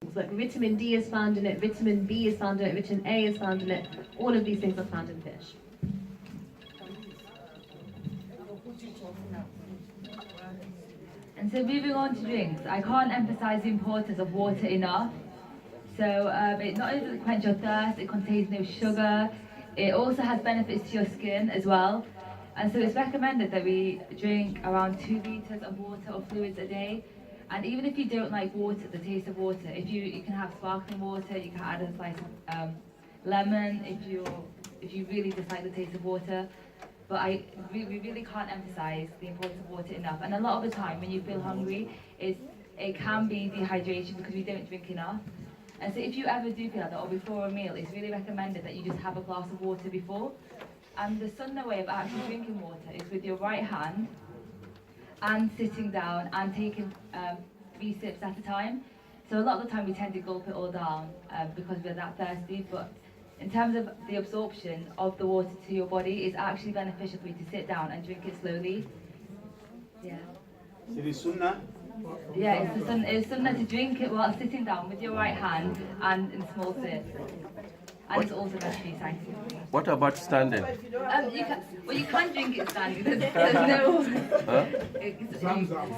Like vitamin D is found in it, vitamin B is found in it, vitamin A is found in it. All of these things are found in fish. And so moving on to drinks, I can't emphasize the importance of water enough. So it not only does it quench your thirst, it contains no sugar, it also has benefits to your skin as well. And so it's recommended that we drink around 2 litres of water or fluids a day. And even if you don't like water, the taste of water, you can have sparkling water, you can add a slice of lemon if you really dislike the taste of water. But we really can't emphasize the importance of water enough. And a lot of the time when you feel hungry, it can be dehydration because we don't drink enough. And so if you ever do feel like that or before a meal, it's really recommended that you just have a glass of water before. And the sunnah way of actually drinking water is with your right hand and sitting down and taking 3 sips at a time. So a lot of the time we tend to gulp it all down because we're that thirsty, but in terms of the absorption of the water to your body, it's actually beneficial for you to sit down and drink it slowly. Yeah. It is sunnah. Yeah, it's sunnah to drink it while sitting down with your right hand and in small sips. And it's also best for you scientifically. What about standing? You can drink it standing. There's no.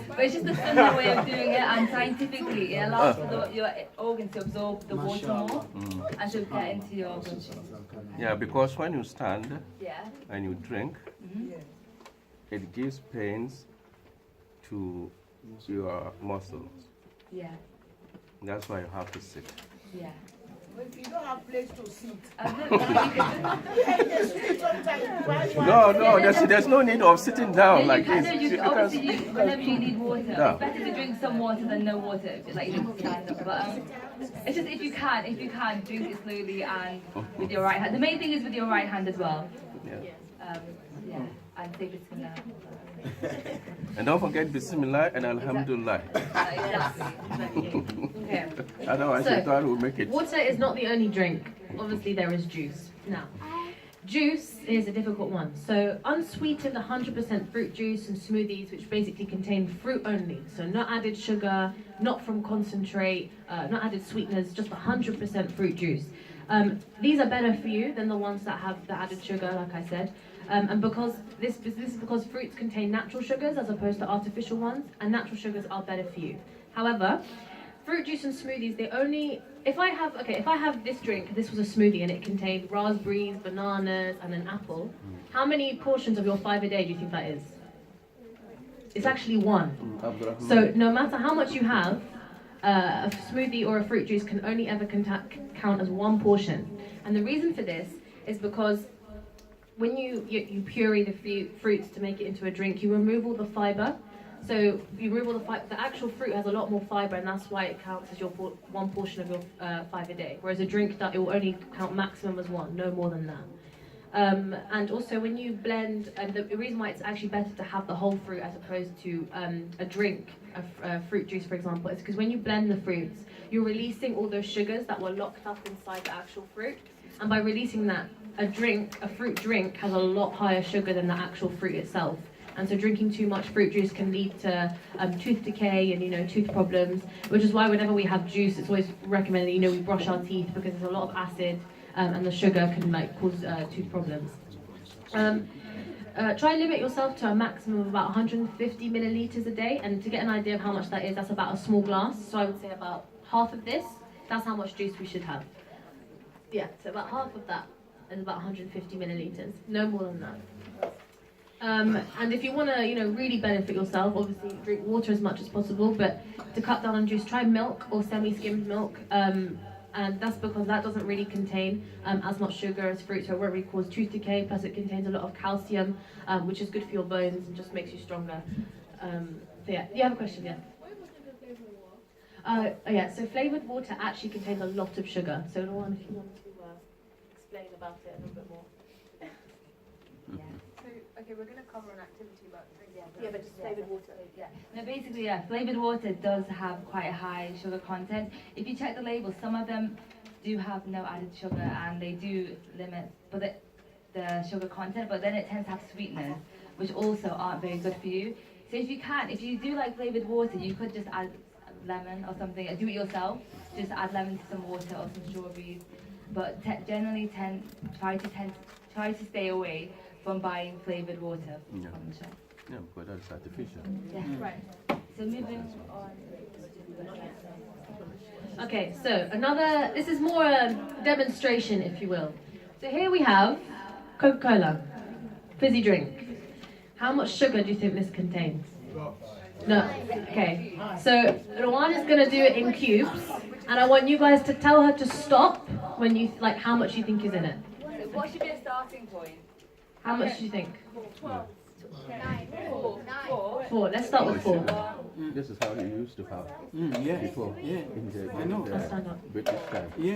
But it's just the sunnah way of doing it, and scientifically it allows for your organs to absorb the water more and to get into your bloodstream. Yeah, because when you stand Yeah. and you drink, it gives pains to your muscles. Yeah. That's why you have to sit. Yeah. But if you don't have place to sit, No, there's no need of sitting down like this. Whenever you need water, it's better to drink some water than no water. Like you don't stand up. But it's just if you can drink it slowly and with your right hand. The main thing is with your right hand as well. Yeah. Yeah. And say Bismillah. And don't forget Bismillah and Alhamdulillah. Exactly. Okay. Otherwise, So, Shaitan will make it. Water is not the only drink. Obviously, there is juice. Now, juice is a difficult one. So, unsweetened 100% fruit juice and smoothies, which basically contain fruit only. So, not added sugar, not from concentrate, not added sweeteners, just 100% fruit juice. These are better for you than the ones that have the added sugar, like I said. And because this is because fruits contain natural sugars as opposed to artificial ones, and natural sugars are better for you. However, fruit juice and smoothies, if I have this drink, this was a smoothie and it contained raspberries, bananas, and an apple, how many portions of your 5 a day do you think that is? It's actually 1. So no matter how much you have, a smoothie or a fruit juice can only ever count as 1 portion. And the reason for this is because when you puree the fruits to make it into a drink, you remove all the fiber. So you remove all the fiber. The actual fruit has a lot more fiber, and that's why it counts as your 1 portion of your 5 a day. Whereas a drink, it will only count maximum as 1, no more than that. And also when you blend, the reason why it's actually better to have the whole fruit as opposed to a drink, a fruit juice for example, is because when you blend the fruits, you're releasing all those sugars that were locked up inside the actual fruit. And by releasing that, a fruit drink has a lot higher sugar than the actual fruit itself. And so drinking too much fruit juice can lead to tooth decay and tooth problems, which is why whenever we have juice, it's always recommended we brush our teeth because there's a lot of acid and the sugar can cause tooth problems. Try and limit yourself to a maximum of about 150 milliliters a day, and to get an idea of how much that is, that's about a small glass. So I would say about half of this, that's how much juice we should have. Yeah, so about half of that is about 150 milliliters, no more than that. And if you want to, really benefit yourself, obviously drink water as much as possible, but to cut down on juice, try milk or semi-skimmed milk. And that's because that doesn't really contain as much sugar as fruit, so it won't really cause tooth decay, plus it contains a lot of calcium, which is good for your bones and just makes you stronger. So yeah, you have a question, yeah? So flavoured water actually contains a lot of sugar, so if you want to explain about it a little bit more. Okay, we're going to cover an activity about drinking. Yeah, but just flavoured water. Yeah. No, basically, flavoured water does have quite a high sugar content. If you check the labels, some of them do have no added sugar, and they do limit the sugar content, but then it tends to have sweeteners, which also aren't very good for you. So if you do like flavoured water, you could just add lemon or something. Do it yourself. Just add lemon to some water or some strawberries. But generally try to stay away from buying flavored water from the shop. Yeah, because that's artificial. Yeah. Right. So moving on. Okay, so this is more a demonstration, if you will. So here we have Coca-Cola, fizzy drink. How much sugar do you think this contains? No. Okay, so Rowan is going to do it in cubes, and I want you guys to tell her to stop when you, like, how much you think is in it. What should be a starting point? How much do you think? 4. 4. Let's start with 4. This is how you used to have before. In I know. Let's stand up. British time. Yeah.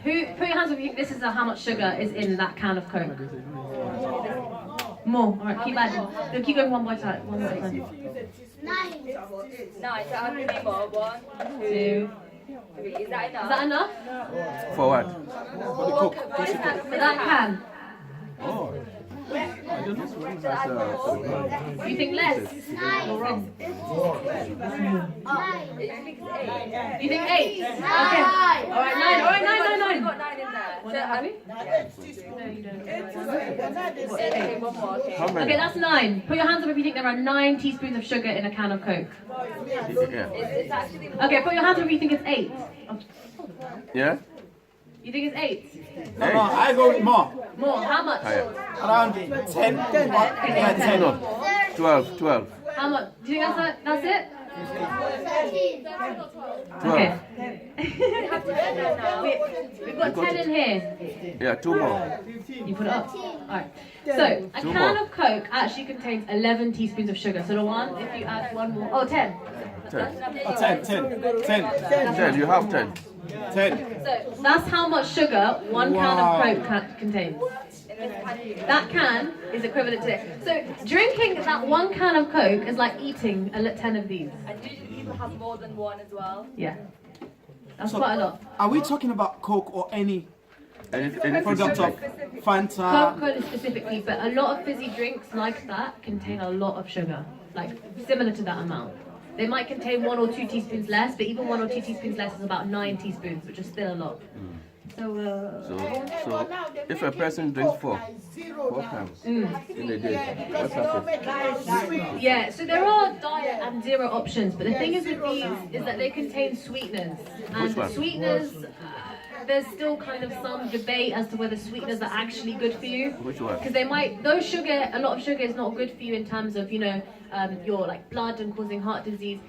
Who, put your hands up if you think this is how much sugar is in that can of Coke. More. All right, keep adding. No, keep going one more time. 9. 9. So how many more? 1, 2, 3. Is that enough? Is that enough? For what? For the Coke. For that can? Oh. This one has You think less? Or wrong? You think 8? Okay. All right, 9. All right, 9. Got 9 in there. Well, happy? No, you don't. Okay, one more. Okay. How many? Okay, that's 9. Put your hands up if you think there are 9 teaspoons of sugar in a can of Coke. Yeah. It's actually more. Okay, put your hands up if you think it's 8. Yeah? You think it's 8? No, I go with more. More. How much? Higher. Around 10. Yeah, 10. 12. How much? Do you think that's it? 12. Okay. We've got 10 in here. Yeah, 2 more. You put it up. Alright. So, a Two can more. of Coke actually contains 11 teaspoons of sugar. So, the one, if you add one more. Oh, 10. 10. 10. You have 10. 10. So, that's how much sugar one can of Coke contains. That can is equivalent to it. So, drinking that one can of Coke is like eating 10 of these. And usually people have more than one as well. Yeah. That's So, quite a lot. Are we talking about Coke or any Any product of Fanta? Coca-Cola specifically, but a lot of fizzy drinks like that contain a lot of sugar, like similar to that amount. They might contain 1 or 2 teaspoons less, but even 1 or 2 teaspoons less is about 9 teaspoons, which is still a lot. So, So if a person drinks 4 times in a day, what happens? yeah, so there are diet and zero options, but the thing is with these is that they contain sweeteners. Which one? And sweeteners, there's still kind of some debate as to whether sweeteners are actually good for you. Which one? Because they might, a lot of sugar is not good for you in terms of, your like blood and causing heart disease.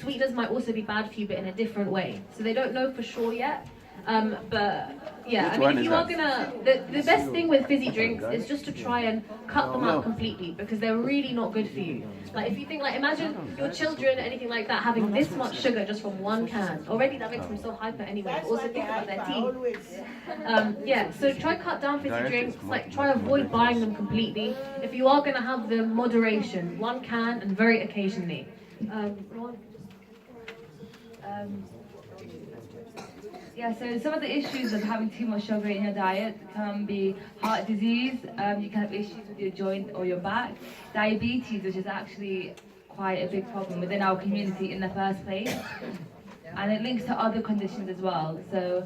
Sweeteners might also be bad for you, but in a different way. So they don't know for sure yet. But yeah, Which I mean, one if is you are that? the best thing with fizzy drinks is just to try and cut them out completely, because they're really not good for you. Like if you think, like imagine your children, anything like that, having this much sugar just from one can. Already that makes them so hyper anyway. But also think about their teeth. Yeah, so try cut down fizzy drinks. Like try avoid buying them completely. If you are gonna have them, moderation, 1 can and very occasionally. Yeah, so some of the issues of having too much sugar in your diet can be heart disease, you can have issues with your joint or your back, diabetes, which is actually quite a big problem within our community in the first place, and it links to other conditions as well, so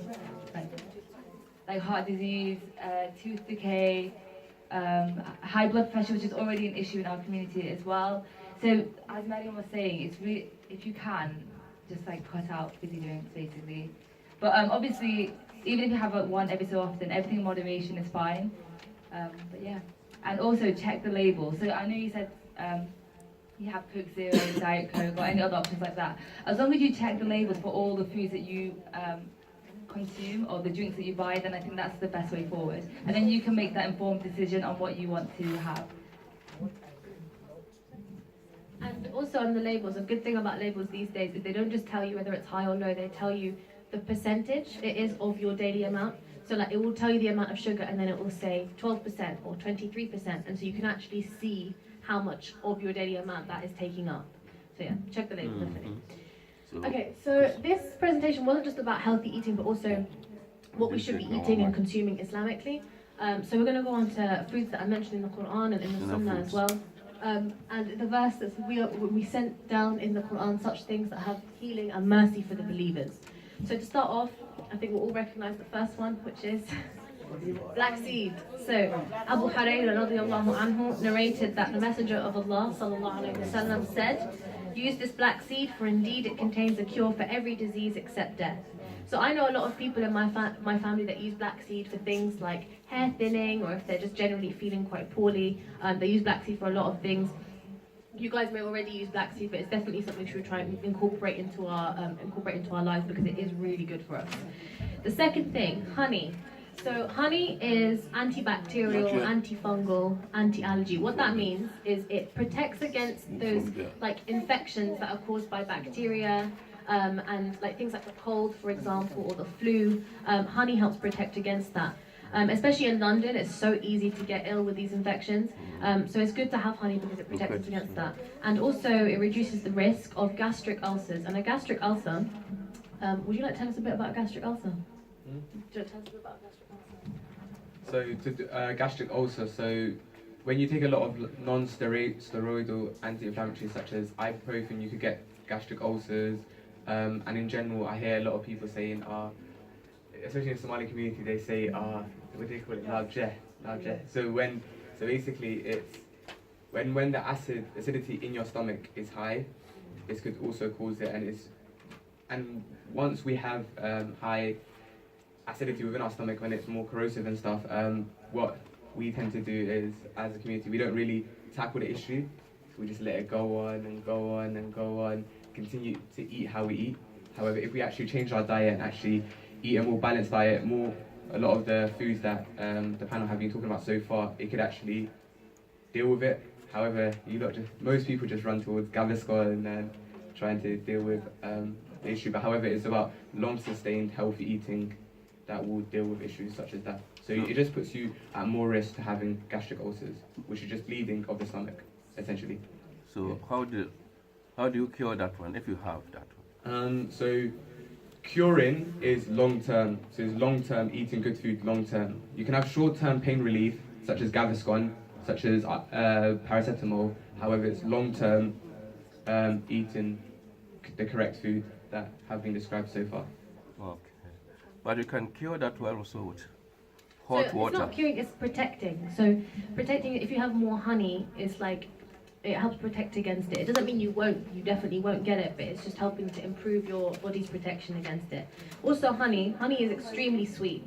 like heart disease, tooth decay, high blood pressure, which is already an issue in our community as well. So as Mariam was saying, it's really, if you can, just like cut out fizzy drinks basically. But obviously, even if you have one every so often, everything in moderation is fine. But yeah, and also check the label. So I know you said you have Coke Zero, Diet Coke, or any other options like that. As long as you check the labels for all the foods that you consume or the drinks that you buy, then I think that's the best way forward. And then you can make that informed decision on what you want to have. And also on the labels, a good thing about labels these days is they don't just tell you whether it's high or low, they tell you the percentage it is of your daily amount. So like it will tell you the amount of sugar and then it will say 12% or 23%, and so you can actually see how much of your daily amount that is taking up. So yeah, check the label definitely. Okay, so this presentation wasn't just about healthy eating, but also what we should be eating and consuming Islamically. So we're going to go on to foods that are mentioned in the Quran and in the Sunnah as well. And the verse that we sent down in the Quran such things that have healing and mercy for the believers. So to start off, I think we'll all recognize the first one, which is black seed. So Abu Hurairah radiallahu anhu narrated that the Messenger of Allah sallallahu alaihi wasallam said, "Use this black seed, for indeed it contains a cure for every disease except death." So I know a lot of people in my family that use black seed for things like hair thinning, or if they're just generally feeling quite poorly, they use black seed for a lot of things. You guys may already use black seed, but it's definitely something we should try and incorporate into our lives, because it is really good for us. The second thing, honey. So honey is antibacterial, antifungal, anti-allergy. What that means is it protects against those like infections that are caused by bacteria, and like things like the cold, for example, or the flu. Honey helps protect against that. Especially in London, it's so easy to get ill with these infections. So it's good to have honey because it protects us against that. And also it reduces the risk of gastric ulcers. And a gastric ulcer, would you like to tell us a bit about a gastric ulcer? Do you want to tell us a bit about a gastric ulcer? So gastric ulcer, so when you take a lot of non-steroidal anti-inflammatories such as ibuprofen, you could get gastric ulcers. And in general, I hear a lot of people saying, especially in the Somali community, they say, what do they call it, labjeh. So basically, it's when the acidity in your stomach is high, this could also cause it, and once we have high acidity within our stomach, when it's more corrosive and stuff, what we tend to do is, as a community, we don't really tackle the issue. We just let it go on and go on and go on, continue to eat how we eat. However, if we actually change our diet and actually eat a more balanced diet, a lot of the foods that the panel have been talking about so far, it could actually deal with it. However, most people just run towards Gaviscon and trying to deal with the issue. But however, it's about long sustained healthy eating that will deal with issues such as that. So it just puts you at more risk to having gastric ulcers, which is just bleeding of the stomach, essentially. So how do you cure that one if you have that one? So curing is long term. So it's long term eating good food long term. You can have short term pain relief such as Gaviscon, such as paracetamol. However, it's long term eating the correct food that have been described so far. Okay. But you can cure that one also with hot water. It's not curing, it's protecting. So protecting, if you have more honey, it's like it helps protect against it. It doesn't mean you definitely won't get it, but it's just helping to improve your body's protection against it. Also honey is extremely sweet.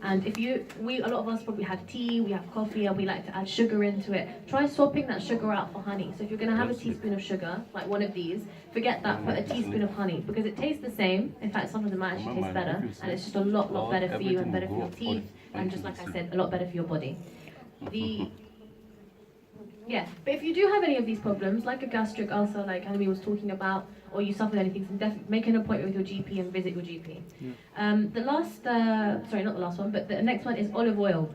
And a lot of us probably have tea, we have coffee, and we like to add sugar into it. Try swapping that sugar out for honey. So if you're gonna have a teaspoon of sugar, like one of these, forget that, put a teaspoon of honey, because it tastes the same. In fact, sometimes it might actually taste better, and it's just a lot better for you and better for your teeth, and just like I said, a lot better for your body. Yeah, but if you do have any of these problems, like a gastric ulcer, like Anami was talking about, or you suffered anything, so definitely make an appointment with your GP and visit your GP. The next one is olive oil.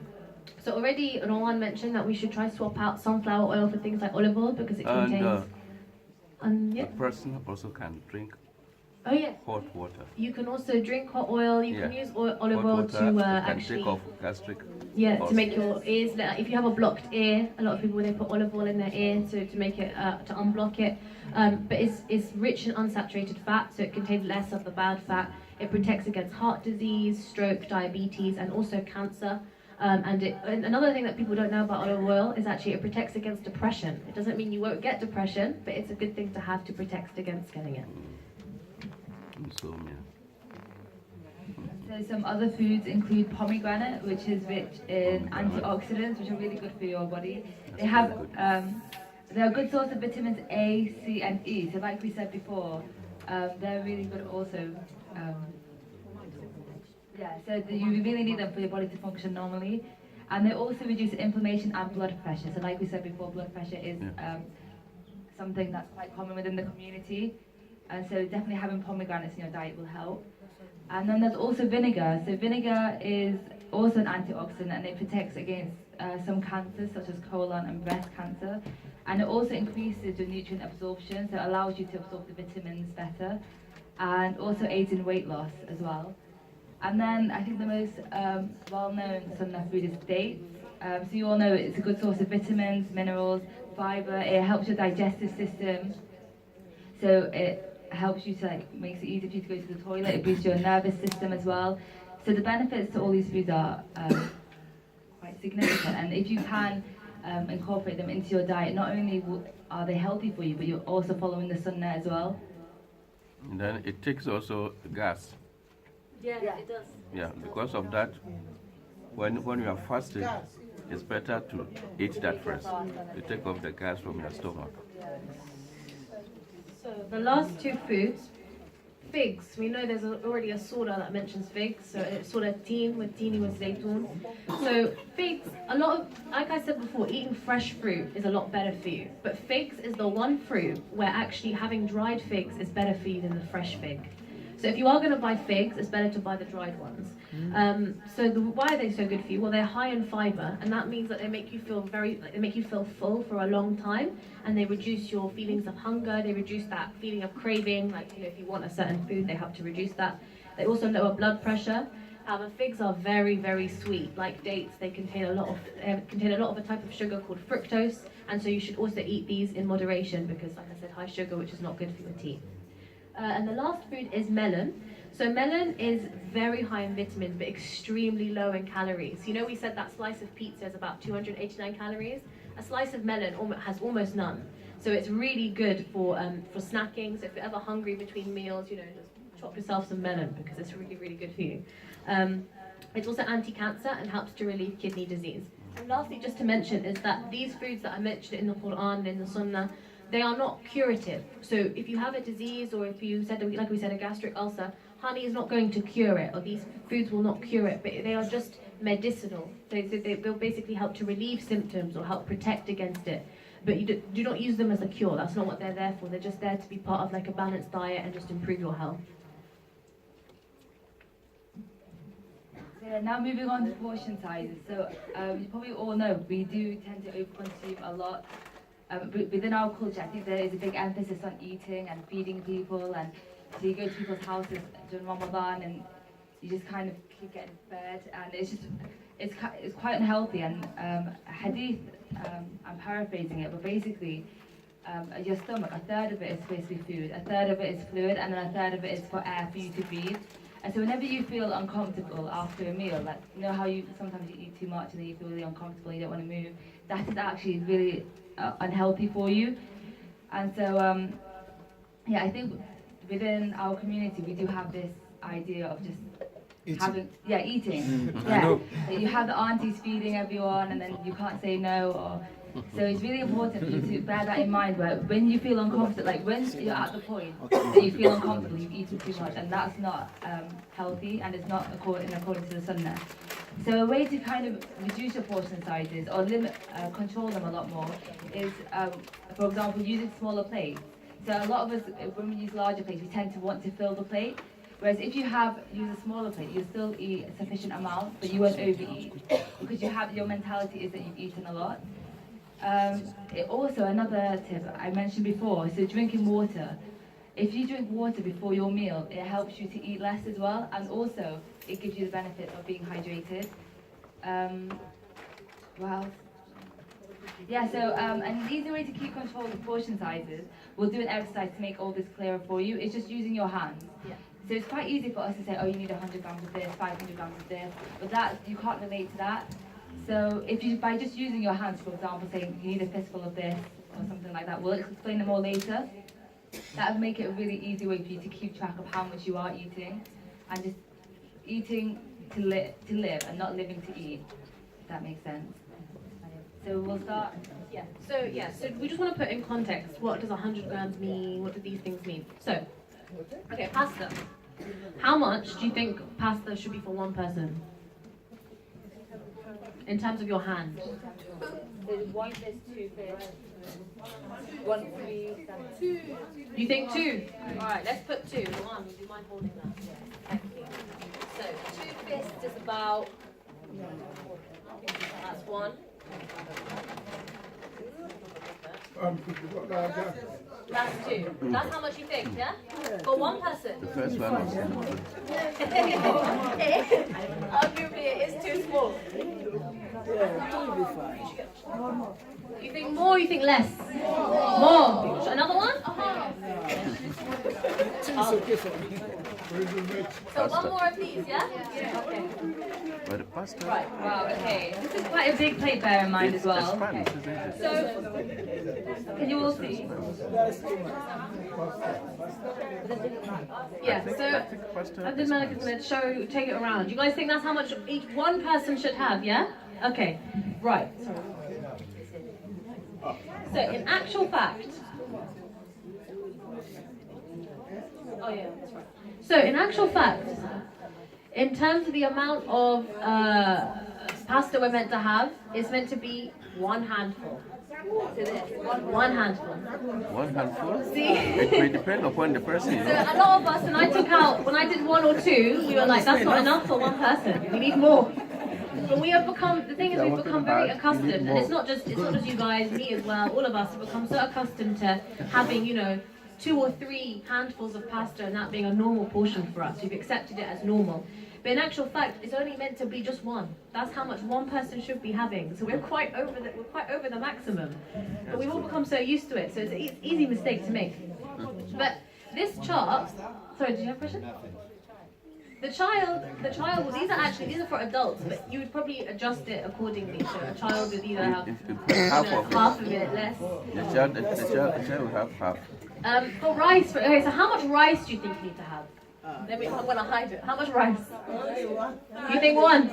So already Rowan mentioned that we should try swap out sunflower oil for things like olive oil because it contains... A person also can drink hot water. You can also drink hot oil. You can use olive oil to actually take off gastric. Yeah, to make your ears. If you have a blocked ear, a lot of people they put olive oil in their ear to make it to unblock it. But it's rich in unsaturated fat, so it contains less of the bad fat. It protects against heart disease, stroke, diabetes, and also cancer. And another thing that people don't know about olive oil is actually it protects against depression. It doesn't mean you won't get depression, but it's a good thing to have to protect against getting it. So some other foods include pomegranate, which is rich in antioxidants, which are really good for your body. They're a good source of vitamins A, C, and E. So like we said before, they're really good also. So you really need them for your body to function normally. And they also reduce inflammation and blood pressure. So like we said before, blood pressure is something that's quite common within the community. And so definitely having pomegranates in your diet will help. And then there's also vinegar. So vinegar is also an antioxidant, and it protects against some cancers such as colon and breast cancer. And it also increases your nutrient absorption, so it allows you to absorb the vitamins better, and also aids in weight loss as well. And then I think the most well-known Sunnah food is dates. So you all know it's a good source of vitamins, minerals, fiber. It helps your digestive system. So it helps you to makes it easier for you to go to the toilet. It boosts your nervous system as well. So the benefits to all these foods are quite significant. And if you can incorporate them into your diet, not only are they healthy for you, but you're also following the sunnah as well. And then it takes also gas. Yeah, it does. Yeah, because of that, when you are fasting, it's better to eat that first. You take off the gas from your stomach. So the last two foods, figs. We know there's already a surah that mentions figs. So it's surah teen with teeny with zaytun. So figs, a lot of, like I said before, eating fresh fruit is a lot better for you. But figs is the one fruit where actually having dried figs is better for you than the fresh fig. So if you are going to buy figs, it's better to buy the dried ones. Why are they so good for you? Well, they're high in fiber, and that means that they make you feel full for a long time, and they reduce your feelings of hunger. They reduce that feeling of craving, if you want a certain food, they help to reduce that. They also lower blood pressure. However, figs are very, very sweet. Like dates, they contain a lot of a type of sugar called fructose, and so you should also eat these in moderation because, like I said, high sugar, which is not good for your teeth. And the last food is melon. So melon is very high in vitamins, but extremely low in calories. We said that slice of pizza is about 289 calories. A slice of melon has almost none. So it's really good for snacking. So if you're ever hungry between meals, just chop yourself some melon because it's really, really good for you. It's also anti-cancer and helps to relieve kidney disease. And lastly, just to mention, is that these foods that I mentioned in the Quran and in the Sunnah, they are not curative. So if you have a disease, or if you said, like we said, a gastric ulcer, honey is not going to cure it, or these foods will not cure it, but they are just medicinal. They will basically help to relieve symptoms or help protect against it. But you do not use them as a cure. That's not what they're there for. They're just there to be part of a balanced diet and just improve your health. So now moving on to portion sizes. So you probably all know we do tend to overconsume a lot. Within our culture, I think there is a big emphasis on eating and feeding people, and so you go to people's houses during Ramadan and you just kind of keep getting fed, and it's quite unhealthy. And hadith, I'm paraphrasing it, but basically your stomach, a third of it is supposed to be food, a third of it is fluid, and then a third of it is for air for you to breathe. And so whenever you feel uncomfortable after a meal, how you sometimes you eat too much and then you feel really uncomfortable, you don't want to move, that is actually really unhealthy for you. And so I think within our community we do have this idea of just eating. You have the aunties feeding everyone and then you can't say no, so it's really important for you to bear that in mind, where when you feel uncomfortable, when you're at the point that you feel uncomfortable, you've eaten too much, and that's not healthy, and it's not according to the sunnah. So a way to kind of reduce your portion sizes or control them a lot more is, for example, using smaller plates. So a lot of us, when we use larger plates, we tend to want to fill the plate. Whereas if you use a smaller plate, you'll still eat a sufficient amount, but you won't overeat because your mentality is that you've eaten a lot. Also, another tip I mentioned before, so drinking water. If you drink water before your meal, it helps you to eat less as well, and also it gives you the benefit of being hydrated. An easy way to keep control of portion sizes, we'll do an exercise to make all this clearer for you, it's just using your hands. Yeah. So it's quite easy for us to say, oh, you need 100 grams of this, 500 grams of this, but that you can't relate to that. So by just using your hands, for example, saying you need a fistful of this or something like that, we'll explain them all later. That would make it a really easy way for you to keep track of how much you are eating, and just eating to live and not living to eat, if that makes sense. So we'll start. So we just want to put in context, what does 100 grams mean? What do these things mean? So, okay, pasta. How much do you think pasta should be for one person? In terms of your hand? There's 1, there's 2 fish. 1, 3, 7. You think 2? Alright, let's put 2. One, would you mind holding that? Thank you. So 2 fists is about, that's 1. That's 2. That's how much you think, yeah? For one person? The first one was Arguably it is too small. You think more, you think less? More. Another one? So one more of these, yeah? Okay. But the pasta. Right, wow, okay. This is quite a big plate, bear in mind as well. Spanish, isn't it? So, can you all see? Yeah, so Abdul Malik is going to take it around. You guys think that's how much each one person should have, yeah? Okay, right. So in actual fact, oh yeah, that's right. So in actual fact, in terms of the amount of pasta we're meant to have, it's meant to be one handful. One handful. One handful? See? It may depend upon the person. So a lot of us, when I did one or two, we were like, that's not enough for one person. We need more. But we have become, the thing is, we've become very accustomed, and it's not just you guys, me as well, all of us have become so accustomed to having, 2 or 3 handfuls of pasta and that being a normal portion for us. We've accepted it as normal. But in actual fact, it's only meant to be just one. That's how much one person should be having. So we're quite over the maximum. But we've all become so used to it, so it's an easy mistake to make. But this chart, sorry, did you have a question? The child, well, these are for adults, but you would probably adjust it accordingly. So a child would either have half of it, less. The child will have half. For rice, okay, so how much rice do you think you need to have? I'm going to hide it. How much rice? You think 1?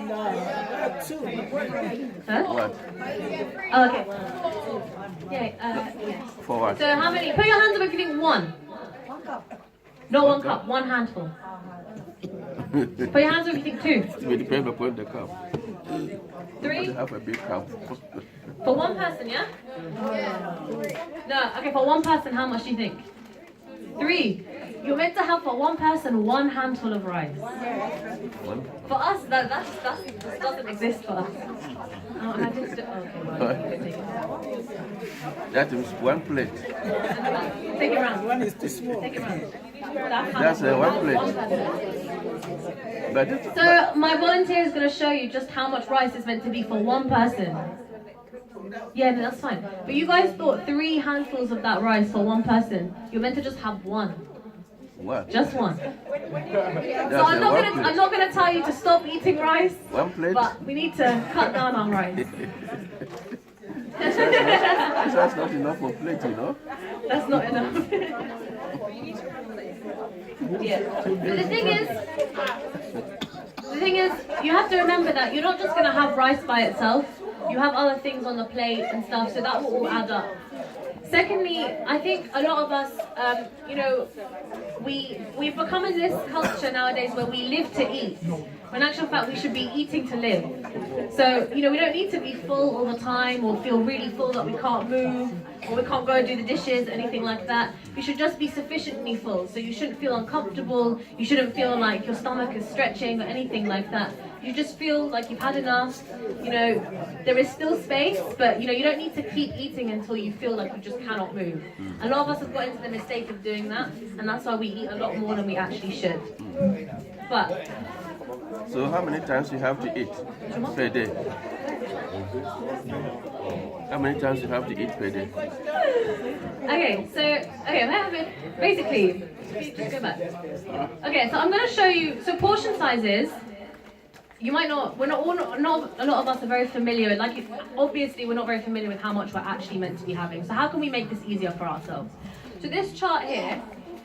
Huh? What? Oh, okay. Yeah, For what? So how many? Put your hands up if you think 1. 1 cup. Not 1 cup, 1 handful. Put your hands up if you think 2. It will depend upon the cup. 3? You have a big cup. For one person, yeah? No, okay, for one person, how much do you think? 3. You're meant to have for one person 1 handful of rice. For us, that doesn't exist for us. Oh, and I just, okay. That is 1 plate. Take it round. One is too small. Take it round. That's 1 plate. But so my volunteer is going to show you just how much rice is meant to be for one person. Yeah, no, that's fine. But you guys thought 3 handfuls of that rice for one person. You're meant to just have 1. What? Just 1. So I'm not gonna tell you to stop eating rice. 1 plate? But we need to cut down on rice. That's not enough for plate, That's not enough. Yeah. But the thing is, you have to remember that you're not just gonna have rice by itself. You have other things on the plate and stuff, so that will all add up. Secondly, I think a lot of us, we've become in this culture nowadays where we live to eat. When in actual fact, we should be eating to live. So, we don't need to be full all the time or feel really full that we can't move or we can't go and do the dishes, anything like that. We should just be sufficiently full. So you shouldn't feel uncomfortable. You shouldn't feel like your stomach is stretching or anything like that. You just feel like you've had enough. There is still space, but you don't need to keep eating until you feel like you just cannot move. A lot of us have got into the mistake of doing that, and that's why we eat a lot more than we actually should. But so how many times you have to eat per day? How many times you have to eat per day? Basically, just go back. Okay, so I'm going to show you. So portion sizes. You might not. Not a lot of us are very familiar with. Obviously, we're not very familiar with how much we're actually meant to be having. So how can we make this easier for ourselves? So this chart here,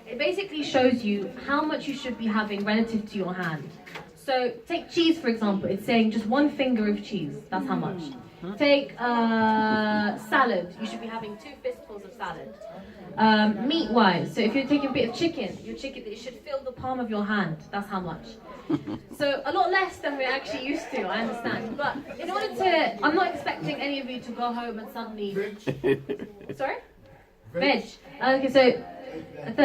it basically shows you how much you should be having relative to your hand. So take cheese, for example. It's saying just 1 finger of cheese. That's how much. Take salad. You should be having 2 fistfuls of salad. Meat-wise, so if you're taking a bit of chicken, it should fill the palm of your hand. That's how much. So a lot less than we're actually used to, I understand. But in order to, I'm not expecting any of you to go home and suddenly... Sorry? Veg. Okay,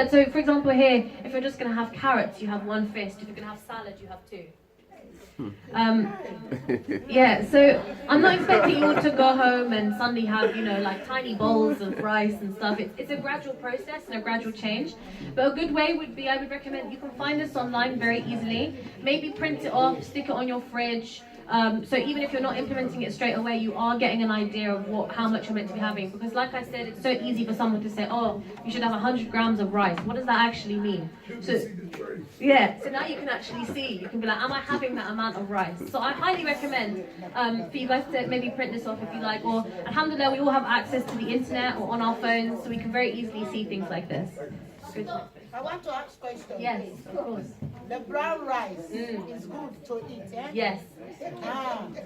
so for example here, if you're just going to have carrots, you have 1 fist. If you're going to have salad, you have 2. Yeah, so I'm not expecting you all to go home and suddenly have, tiny bowls of rice and stuff. It's a gradual process and a gradual change. But a good way would be, I would recommend, you can find this online very easily. Maybe print it off, stick it on your fridge. So even if you're not implementing it straight away, you are getting an idea of how much you're meant to be having. Because like I said, it's so easy for someone to say, oh, you should have 100 grams of rice. What does that actually mean? So, yeah, so now you can actually see. You can be like, am I having that amount of rice? So I highly recommend for you guys to maybe print this off if you like. Or alhamdulillah, we all have access to the internet or on our phones, so we can very easily see things like this. Good. I want to ask a question. Yes, of course. The brown rice is good to eat, eh? Yes.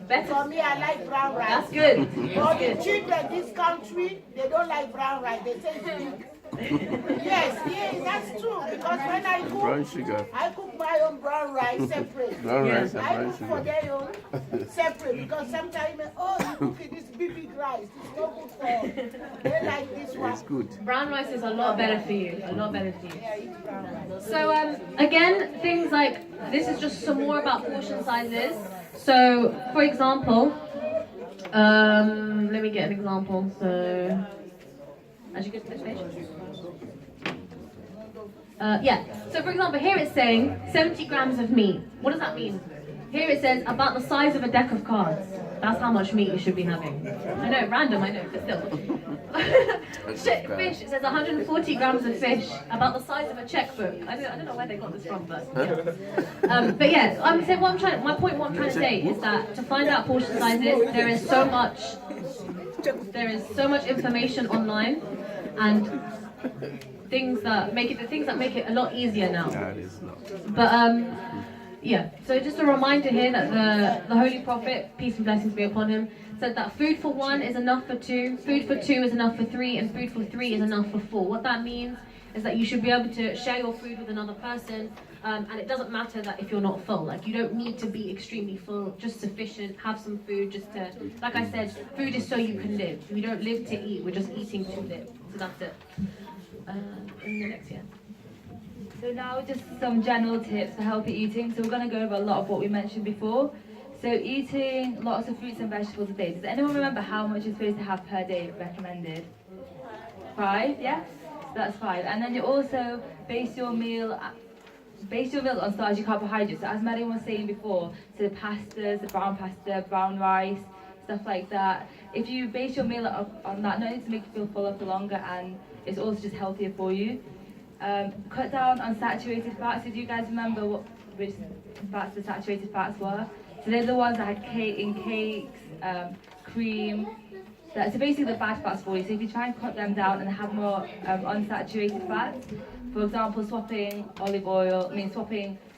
Better. For me, I like brown rice. That's good. But the children in this country, they don't like brown rice. They say it's big. Yes, that's true. Because when I cook, Brown sugar. I cook my own brown rice separate. Brown rice and I brown cook for sugar. their own separate. Because sometimes, oh, you cooking this big rice. It's not good for they like this one. It's good. Brown rice is a lot better for you. A lot better for you. Yeah, eat brown rice. So again, things like this is just some more about portion sizes. So for example, let me get an example. So as you get to this page. Yeah. So for example, here it's saying 70 grams of meat. What does that mean? Here it says about the size of a deck of cards. That's how much meat you should be having. I know, random, I know, but still. Fish, it says 140 grams of fish, about the size of a checkbook. I don't know where they got this from, but yeah, I'm saying what I'm trying to say is that to find out portion sizes, there is so much information online, and things that make it a lot easier now. That is not. But yeah, so just a reminder here that the Holy Prophet, peace and blessings be upon him, said that food for one is enough for two, food for two is enough for three, and food for three is enough for four. What that means is that you should be able to share your food with another person, and it doesn't matter that if you're not full. Like, you don't need to be extremely full, just sufficient, have some food just to, like I said, food is so you can live. We don't live to eat, we're just eating to live. So that's it. In the next year. So now just some general tips for healthy eating. So we're going to go over a lot of what we mentioned before. So eating lots of fruits and vegetables a day. Does anyone remember how much you're supposed to have per day recommended? 5, yes? So that's 5. And then you also base your meal on starchy carbohydrates. So as Madeline was saying before, so the pastas, the brown pasta, brown rice, stuff like that. If you base your meal on that, not only to make you feel fuller for longer, and it's also just healthier for you. Cut down on saturated fats. So do you guys remember which fats the saturated fats were? So they're the ones that had in cakes, cream. So basically the bad fats for you. So if you try and cut them down and have more unsaturated fats, for example, swapping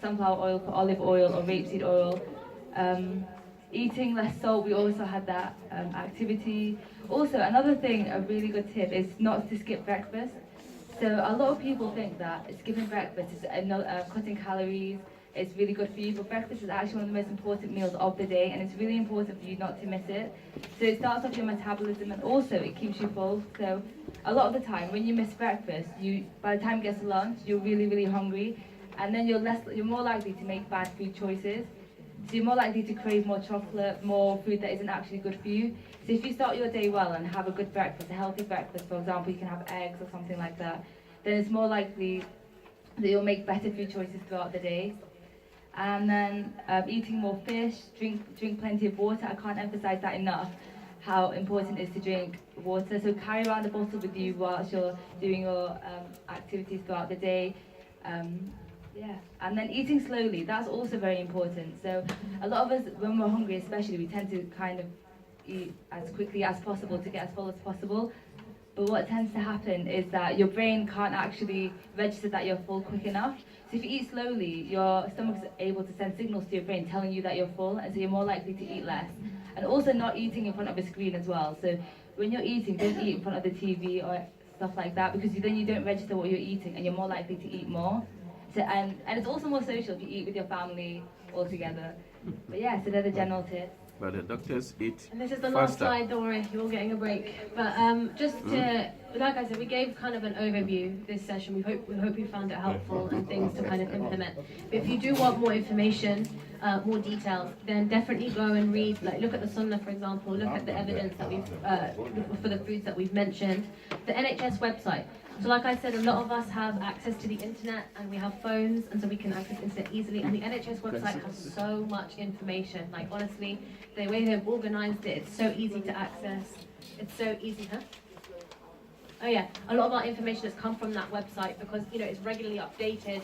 sunflower oil for olive oil or rapeseed oil. Eating less salt, we also had that activity. Also, another thing, a really good tip, is not to skip breakfast. So a lot of people think that skipping breakfast is cutting calories, it's really good for you, but breakfast is actually one of the most important meals of the day, and it's really important for you not to miss it. So it starts off your metabolism, and also it keeps you full. So a lot of the time, when you miss breakfast, by the time it gets to lunch, you're really, really hungry, and then you're more likely to make bad food choices. So you're more likely to crave more chocolate, more food that isn't actually good for you. So if you start your day well and have a good breakfast, a healthy breakfast, for example, you can have eggs or something like that, then it's more likely that you'll make better food choices throughout the day. And then eating more fish, drink plenty of water. I can't emphasize that enough, how important it is to drink water. So carry around a bottle with you whilst you're doing your activities throughout the day. Yeah, and then eating slowly, that's also very important. So a lot of us, when we're hungry especially, we tend to kind of eat as quickly as possible to get as full as possible. But what tends to happen is that your brain can't actually register that you're full quick enough. So if you eat slowly, your stomach's able to send signals to your brain telling you that you're full, and so you're more likely to eat less. And also not eating in front of a screen as well. So when you're eating, don't eat in front of the TV or stuff like that, because then you don't register what you're eating and you're more likely to eat more. So, and it's also more social if you eat with your family all together. But yeah, so they're the general tips. But the doctors eat And this is the last faster. slide, don't worry, you're all getting a break. But just to, like I said, we gave kind of an overview this session. We hope you found it helpful and things to kind of implement. But if you do want more information, more details, then definitely go and read, like look at the Sunnah, for example, look at the evidence that we've, for the foods that we've mentioned. The NHS website. So like I said, a lot of us have access to the internet and we have phones, and so we can access the internet easily. And the NHS website has so much information. Like honestly, the way they've organised it, it's so easy to access. It's so easy, huh? Oh yeah, a lot of our information has come from that website because it's regularly updated.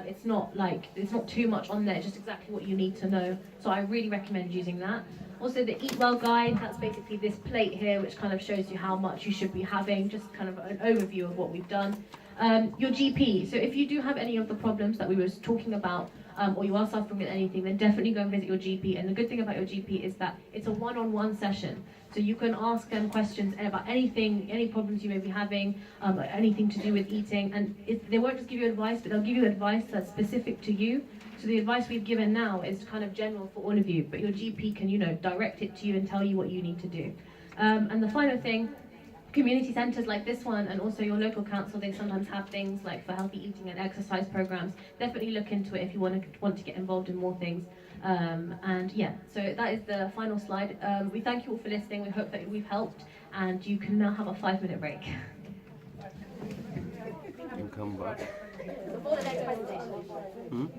It's not too much on there, just exactly what you need to know. So I really recommend using that. Also the Eat Well guide, that's basically this plate here which kind of shows you how much you should be having, just kind of an overview of what we've done. Your GP, so if you do have any of the problems that we were talking about, or you are suffering with anything, then definitely go and visit your GP. And the good thing about your GP is that it's a one-on-one session. So you can ask them questions about anything, any problems you may be having, anything to do with eating. And they won't just give you advice, but they'll give you advice that's specific to you. So the advice we've given now is kind of general for all of you, but your GP can, direct it to you and tell you what you need to do. And the final thing, community centres like this one and also your local council, they sometimes have things like for healthy eating and exercise programs. Definitely look into it if you want to get involved in more things. And yeah, so that is the final slide. We thank you all for listening. We hope that we've helped, and you can now have a 5-minute break. You can come back. Before the next presentation.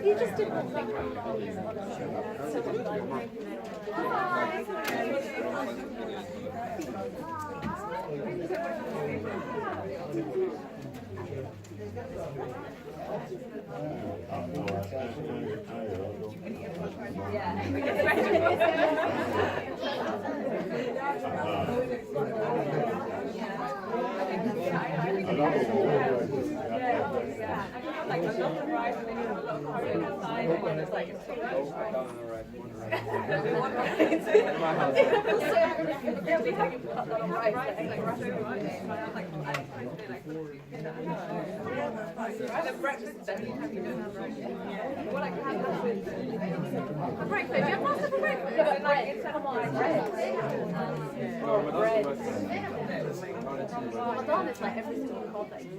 You just didn't think it's like every single call that you